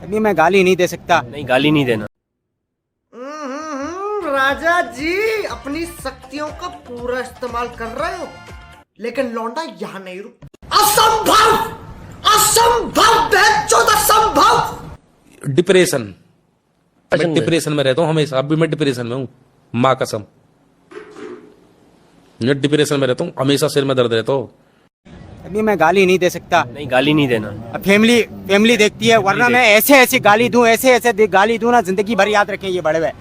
अभी मैं गाली नहीं दे सकता। नहीं, गाली नहीं देना। राजा जी अपनी शक्तियों का पूरा इस्तेमाल कर रहे हो, लेकिन लौंडा यहाँ नहीं रुक। असंभव, असंभव, असंभव। डिप्रेशन, मैं डिप्रेशन में रहता हूँ हमेशा। अभी मैं डिप्रेशन में हूँ, माँ कसम। मैं डिप्रेशन में रहता हूँ हमेशा, सिर में दर्द रहता हूँ। अभी मैं गाली नहीं दे सकता। नहीं, गाली नहीं देना। अब फैमिली देखती है, वरना मैं ऐसे गाली दूं, ऐसे गाली दूं ना, जिंदगी भर याद रखें ये बड़े हुए।